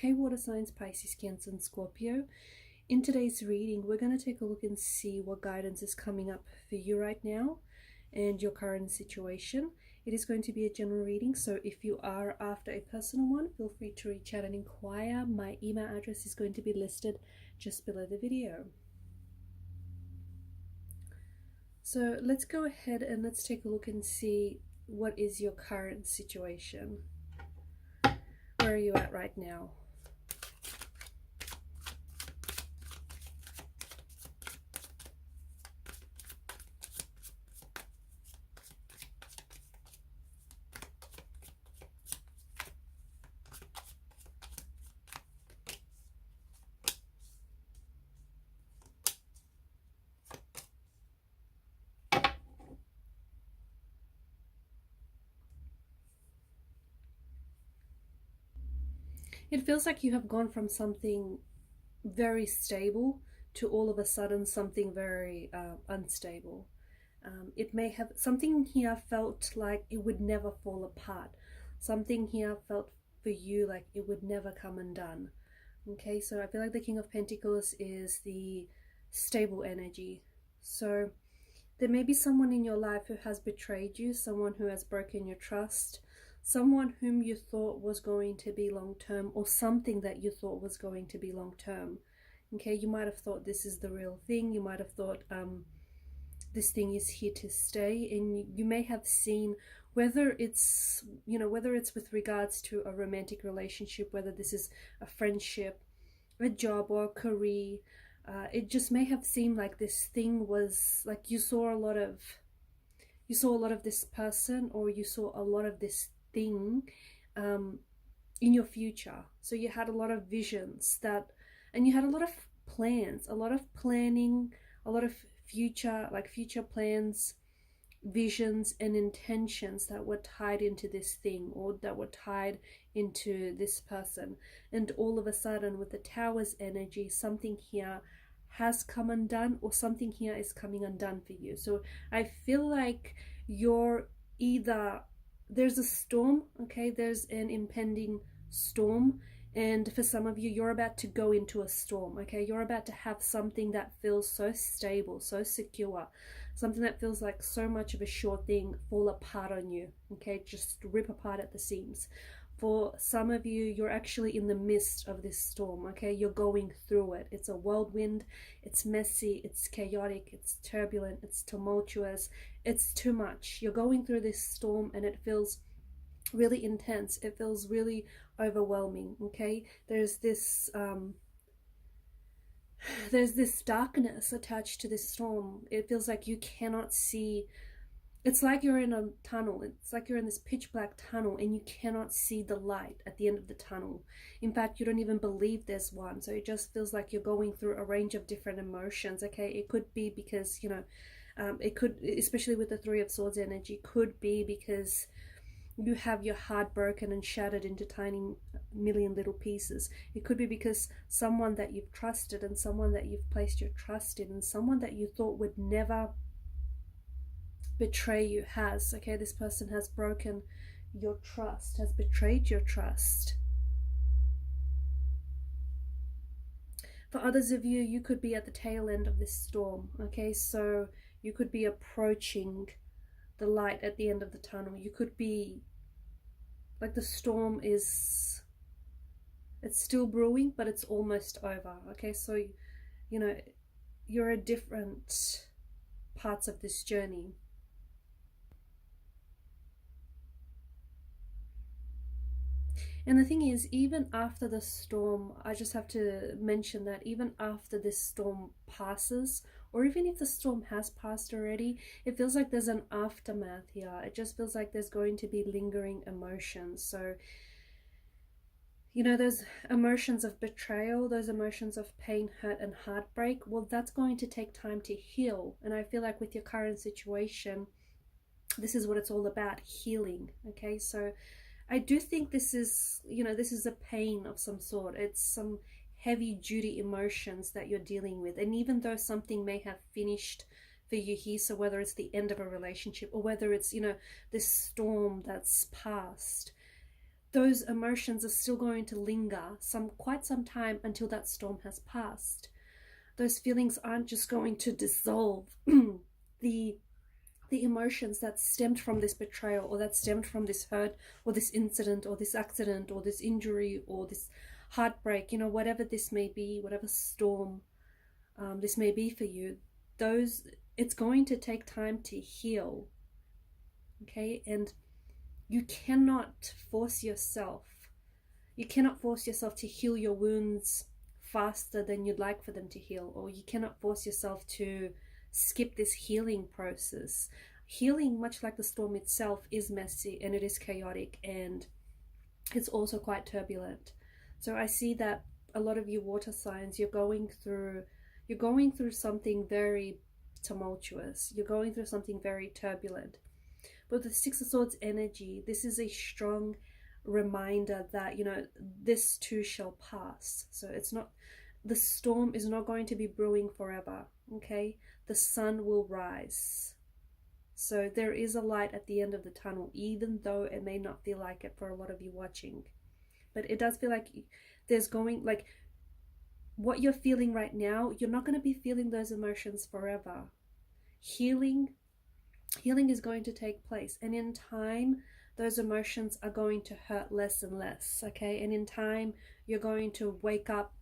Hey water signs, Pisces, Cancer and Scorpio. In today's reading, we're going to take a look and see what guidance is coming up for you right now and your current situation. It is going to be a general reading, so if you are after a personal one, feel free to reach out and inquire. My email address is going to be listed just below the video. So let's go ahead and let's take a look and see what is your current situation. Where are you at right now? It feels like you have gone from something very stable to all of a sudden something very unstable. It may have, something here felt like it would never fall apart. Something here felt for you like it would never come undone. Okay, so I feel like the King of Pentacles is the stable energy. So there may be someone in your life who has betrayed you, someone who has broken your trust, someone whom you thought was going to be long-term, or something that you thought was going to be long-term. Okay, you might have thought this is the real thing. You might have thought this thing is here to stay, and you may have seen, whether it's, whether it's with regards to a romantic relationship, whether this is a friendship, a job, or a career. It just may have seemed like this thing was like you saw a lot of this person, or you saw a lot of this thing in your future. So you had a lot of visions and you had a lot of plans, a lot of planning, a lot of future plans, visions and intentions that were tied into this thing, or that were tied into this person. And all of a sudden, with the Tower's energy, something here has come undone, or something here is coming undone for you. So I feel like you're either, there's a storm, okay, there's an impending storm, and for some of you, you're about to go into a storm, okay? You're about to have something that feels so stable, so secure, something that feels like so much of a sure thing fall apart on you, okay? Just rip apart at the seams. For some of you, you're actually in the midst of this storm, okay? You're going through it. It's a whirlwind, it's messy, it's chaotic, it's turbulent, it's tumultuous, it's too much. You're going through this storm and it feels really intense. It feels really overwhelming, okay? There's this darkness attached to this storm. It feels like you cannot see. It's like you're in a tunnel. It's like you're in this pitch black tunnel and you cannot see the light at the end of the tunnel. In fact, you don't even believe there's one. So it just feels like you're going through a range of different emotions, okay? It could be because, it could, especially with the Three of Swords energy, could be because you have your heart broken and shattered into tiny million little pieces. It could be because someone that you've trusted and someone that you've placed your trust in and someone that you thought would never betray you has, okay? This person has broken your trust, has betrayed your trust. For others of you, you could be at the tail end of this storm, okay? So you could be approaching the light at the end of the tunnel. You could be like the storm is, it's still brewing, but it's almost over, okay? So, you're at different parts of this journey. And the thing is, even after the storm, I just have to mention that even after this storm passes, or even if the storm has passed already, it feels like there's an aftermath here. It just feels like there's going to be lingering emotions. So, those emotions of betrayal, those emotions of pain, hurt, and heartbreak, well, that's going to take time to heal. And I feel like with your current situation, this is what it's all about, healing, okay? So I do think this is, this is a pain of some sort. It's some heavy duty emotions that you're dealing with. And even though something may have finished for you here, so whether it's the end of a relationship or whether it's, this storm that's passed, those emotions are still going to linger quite some time until that storm has passed. Those feelings aren't just going to dissolve. the emotions that stemmed from this betrayal, or that stemmed from this hurt, or this incident, or this accident, or this injury, or this heartbreak, you know, whatever this may be, whatever storm this may be for you, it's going to take time to heal. Okay, and you cannot force yourself. You cannot force yourself to heal your wounds faster than you'd like for them to heal, or you cannot force yourself to skip this healing process. Healing, much like the storm itself, is messy and it is chaotic, and it's also quite turbulent. So I see that a lot of you water signs, you're going through something very tumultuous. You're going through something very turbulent. But the Six of Swords energy, this is a strong reminder that, you know, this too shall pass. So it's not, the storm is not going to be brewing forever. Okay, the sun will rise. So there is a light at the end of the tunnel, even though it may not feel like it for a lot of you watching. But it does feel like there's going, like, what you're feeling right now, you're not going to be feeling those emotions forever. Healing is going to take place, and in time those emotions are going to hurt less and less. Okay, and in time you're going to wake up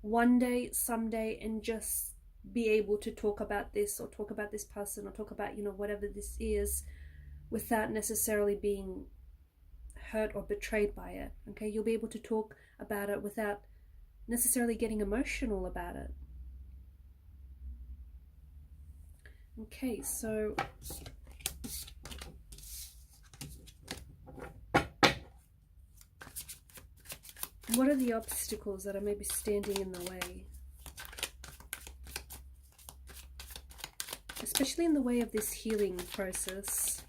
one day, someday, and just be able to talk about this, or talk about this person, or talk about, you know, whatever this is, without necessarily being hurt or betrayed by it. Okay, you'll be able to talk about it without necessarily getting emotional about it. Okay, so what are the obstacles that are maybe standing in the way? Especially in the way of this healing process.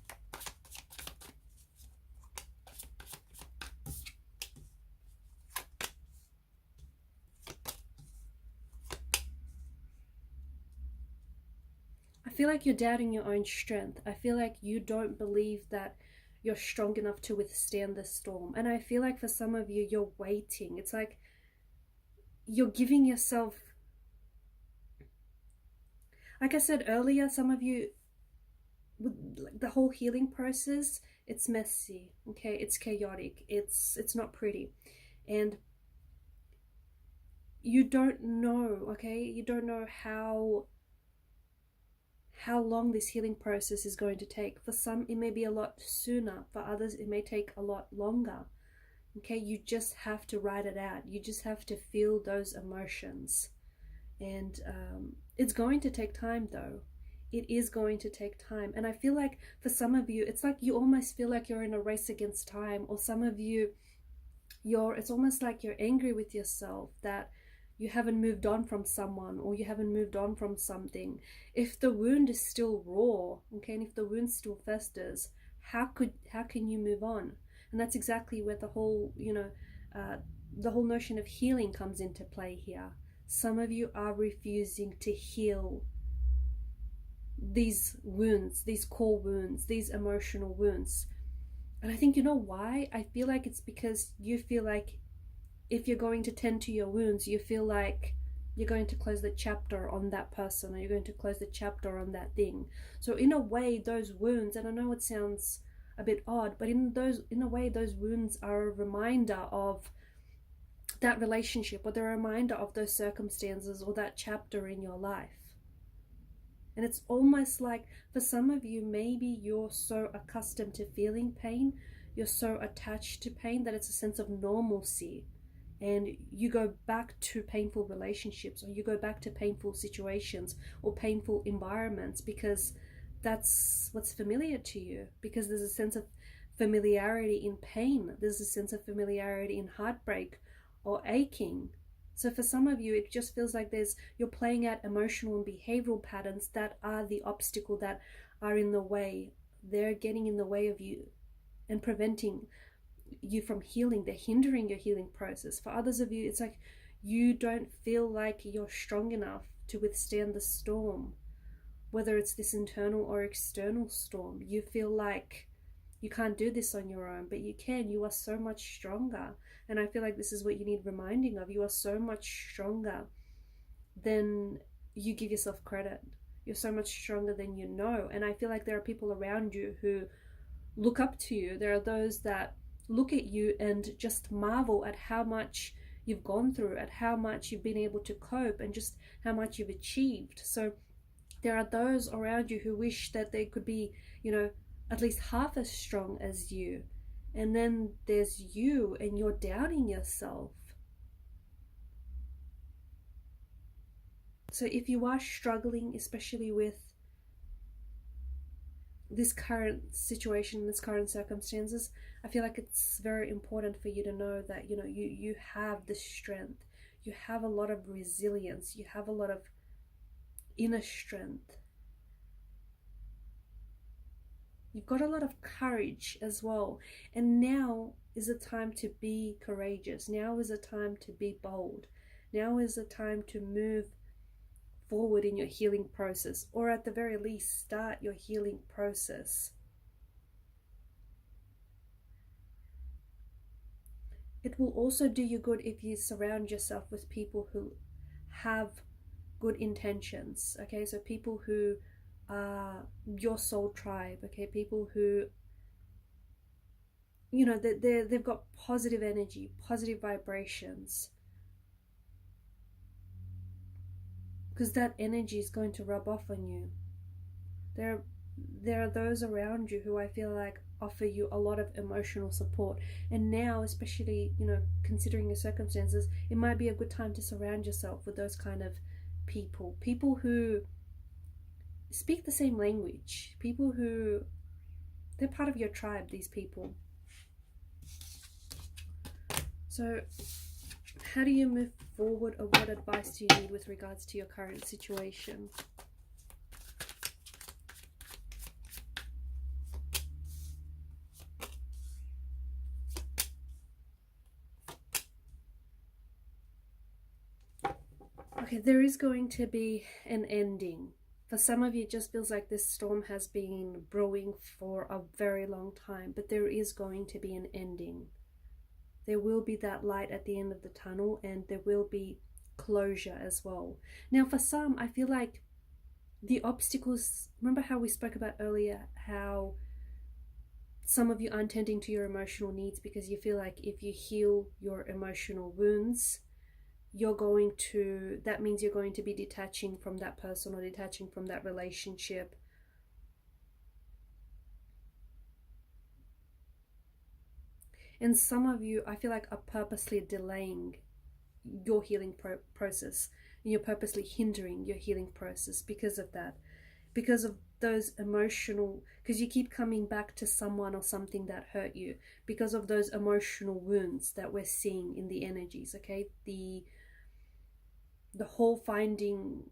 I feel like you're doubting your own strength. I feel like you don't believe that you're strong enough to withstand the storm. And I feel like for some of you, you're waiting. It's like you're giving yourself, like I said earlier, some of you, with the whole healing process, it's messy, okay? It's chaotic. It's not pretty. And you don't know, okay? You don't know how long this healing process is going to take. For some, it may be a lot sooner. For others, it may take a lot longer. Okay, you just have to write it out. You just have to feel those emotions. And it's going to take time, though. It is going to take time. And I feel like for some of you, it's like you almost feel like you're in a race against time. Or some of you, it's almost like you're angry with yourself that you haven't moved on from someone, or you haven't moved on from something. If the wound is still raw, okay, and if the wound still festers, how can you move on? And that's exactly where the whole, you know, the whole notion of healing comes into play here. Some of you are refusing to heal these wounds, these core wounds, these emotional wounds. And I think, you know why? I feel like it's because you feel like if you're going to tend to your wounds, you feel like you're going to close the chapter on that person, or you're going to close the chapter on that thing. So in a way, those wounds, and I know it sounds a bit odd, but in a way, those wounds are a reminder of that relationship, or they're a reminder of those circumstances or that chapter in your life. And it's almost like, for some of you, maybe you're so accustomed to feeling pain, you're so attached to pain that it's a sense of normalcy. And you go back to painful relationships, or you go back to painful situations or painful environments because that's what's familiar to you, because there's a sense of familiarity in pain. There's a sense of familiarity in heartbreak or aching. So for some of you, it just feels like you're playing out emotional and behavioral patterns that are the obstacle, that are in the way. They're getting in the way of you and preventing you from healing. They're hindering your healing process. For others of you, it's like you don't feel like you're strong enough to withstand the storm, whether it's this internal or external storm. You feel like You can't do this on your own, but you can. You are so much stronger. And I feel like this is what you need reminding of. You are so much stronger than you give yourself credit. You're so much stronger than you know. And I feel like there are people around you who look up to you. There are those that look at you and just marvel at how much you've gone through, at how much you've been able to cope, and just how much you've achieved. So there are those around you who wish that they could be, you know, at least half as strong as you. And then there's you, and you're doubting yourself. So if you are struggling, especially with this current situation, this current circumstances, I feel like it's very important for you to know that, you know, you have the strength, you have a lot of resilience, you have a lot of inner strength. You've got a lot of courage as well. And now is a time to be courageous. Now is a time to be bold. Now is a time to move forward in your healing process, or at the very least start your healing process. It will also do you good if you surround yourself with people who have good intentions, okay? So people who are your soul tribe, okay? People who, you know, they've got positive energy, positive vibrations, because that energy is going to rub off on you. There are those around you who I feel like offer you a lot of emotional support. And now, especially, you know, considering your circumstances, it might be a good time to surround yourself with those kind of people. People who speak the same language. People who, they're part of your tribe, these people. So how do you move forward, or what advice do you need with regards to your current situation? Okay, there is going to be an ending. For some of you, it just feels like this storm has been brewing for a very long time, but there is going to be an ending. There will be that light at the end of the tunnel, and there will be closure as well. Now, for some, I feel like the obstacles, remember how we spoke about earlier, how some of you aren't tending to your emotional needs because you feel like if you heal your emotional wounds, that means you're going to be detaching from that person or detaching from that relationship. And some of you, I feel like, are purposely delaying your healing process, and you're purposely hindering your healing process because of that, because of those emotional, because you keep coming back to someone or something that hurt you, because of those emotional wounds that we're seeing in the energies, okay? The whole finding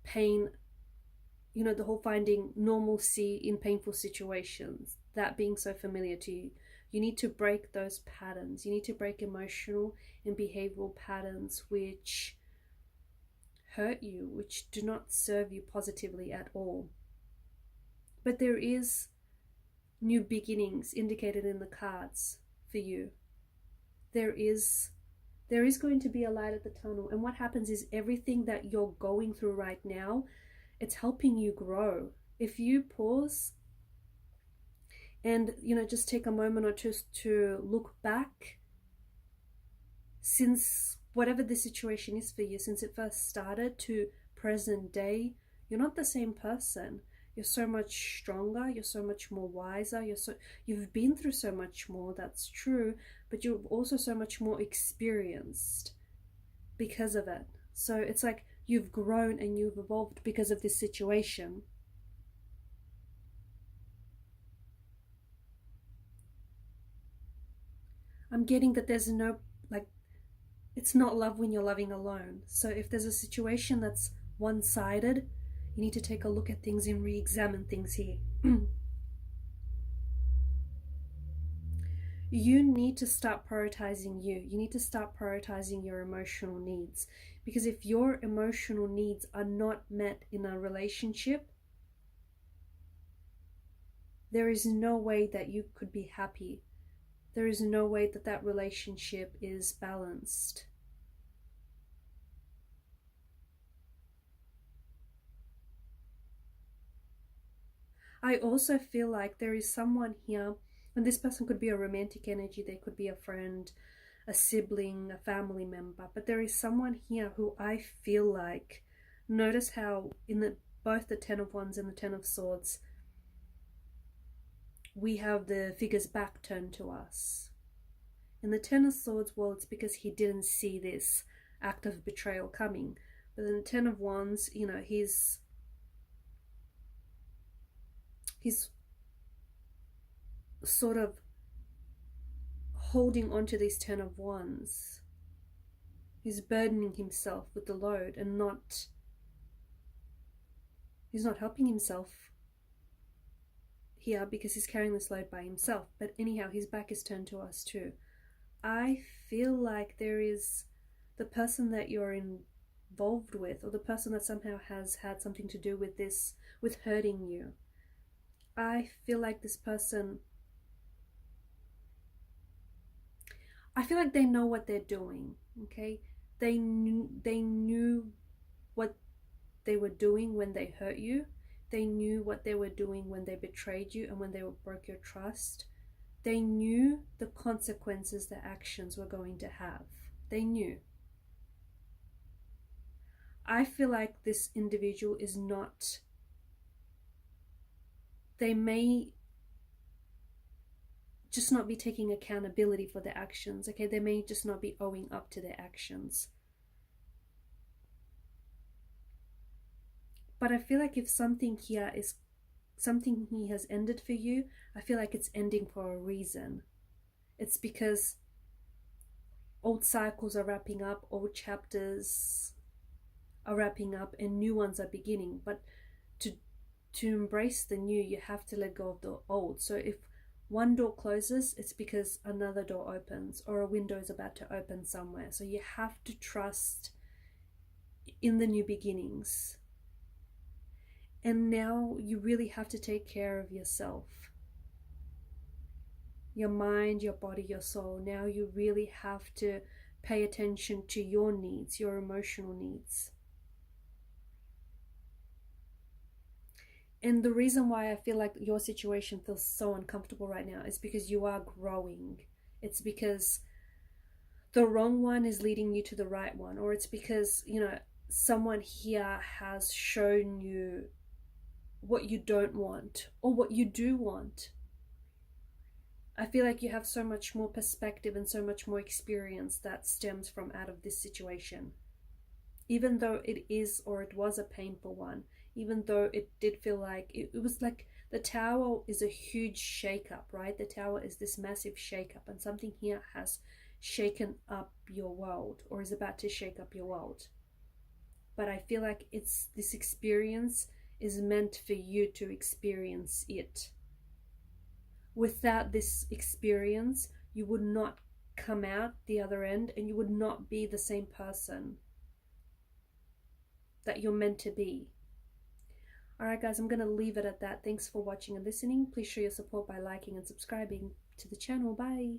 pain, you know, the whole finding normalcy in painful situations, that being so familiar to you. You need to break those patterns. You need to break emotional and behavioral patterns which hurt you, which do not serve you positively at all. But there is new beginnings indicated in the cards for you. There is going to be a light at the tunnel. And what happens is everything that you're going through right now, it's helping you grow. If you pause and, you know, just take a moment or two to look back, since whatever the situation is for you, since it first started to present day, you're not the same person. You're so much stronger, you're so much more wiser, you've been through so much more, that's true, but you're also so much more experienced because of it. So it's like you've grown and you've evolved because of this situation. I'm getting that there's no, like, it's not love when you're loving alone. So if there's a situation that's one-sided, you need to take a look at things and re-examine things here. You need to start prioritizing you. You need to start prioritizing your emotional needs. Because if your emotional needs are not met in a relationship, there is no way that you could be happy. There is no way that that relationship is balanced. I also feel like there is someone here, and this person could be a romantic energy, they could be a friend, a sibling, a family member, but there is someone here who I feel like, notice how in both the Ten of Wands and the Ten of Swords, we have the figure's back turned to us. In the Ten of Swords, well, it's because he didn't see this act of betrayal coming. But in the Ten of Wands, you know, he's sort of holding on to these Ten of Wands. He's burdening himself with the load and he's not helping himself here because he's carrying this load by himself. But anyhow, his back is turned to us too. I feel like there is the person that you're involved with, or the person that somehow has had something to do with this, with hurting you. I feel like this person, I feel like they know what they're doing, okay? They knew what they were doing when they hurt you. They knew what they were doing when they betrayed you and when they broke your trust. They knew the consequences their actions were going to have. They knew. I feel like this individual is not, they may just not be taking accountability for their actions, okay? They may just not be owing up to their actions. But I feel like if something here is something he has ended for you, I feel like it's ending for a reason. It's because old cycles are wrapping up, old chapters are wrapping up, and new ones are beginning. But to embrace the new, you have to let go of the old. So if one door closes, it's because another door opens, or a window is about to open somewhere. So you have to trust in the new beginnings. And now you really have to take care of yourself. Your mind, your body, your soul. Now you really have to pay attention to your needs, your emotional needs. And the reason why I feel like your situation feels so uncomfortable right now is because you are growing. It's because the wrong one is leading you to the right one, or it's because, you know, someone here has shown you what you don't want or what you do want. I feel like you have so much more perspective and so much more experience that stems from out of this situation. Even though it is, or it was, a painful one, even though it did feel like it was like the Tower is a huge shake-up, right? The Tower is this massive shake-up, and something here has shaken up your world, or is about to shake up your world. But I feel like it's this experience is meant for you to experience it. Without this experience, you would not come out the other end, and you would not be the same person that you're meant to be. Alright guys, I'm going to leave it at that. Thanks for watching and listening. Please show your support by liking and subscribing to the channel. Bye.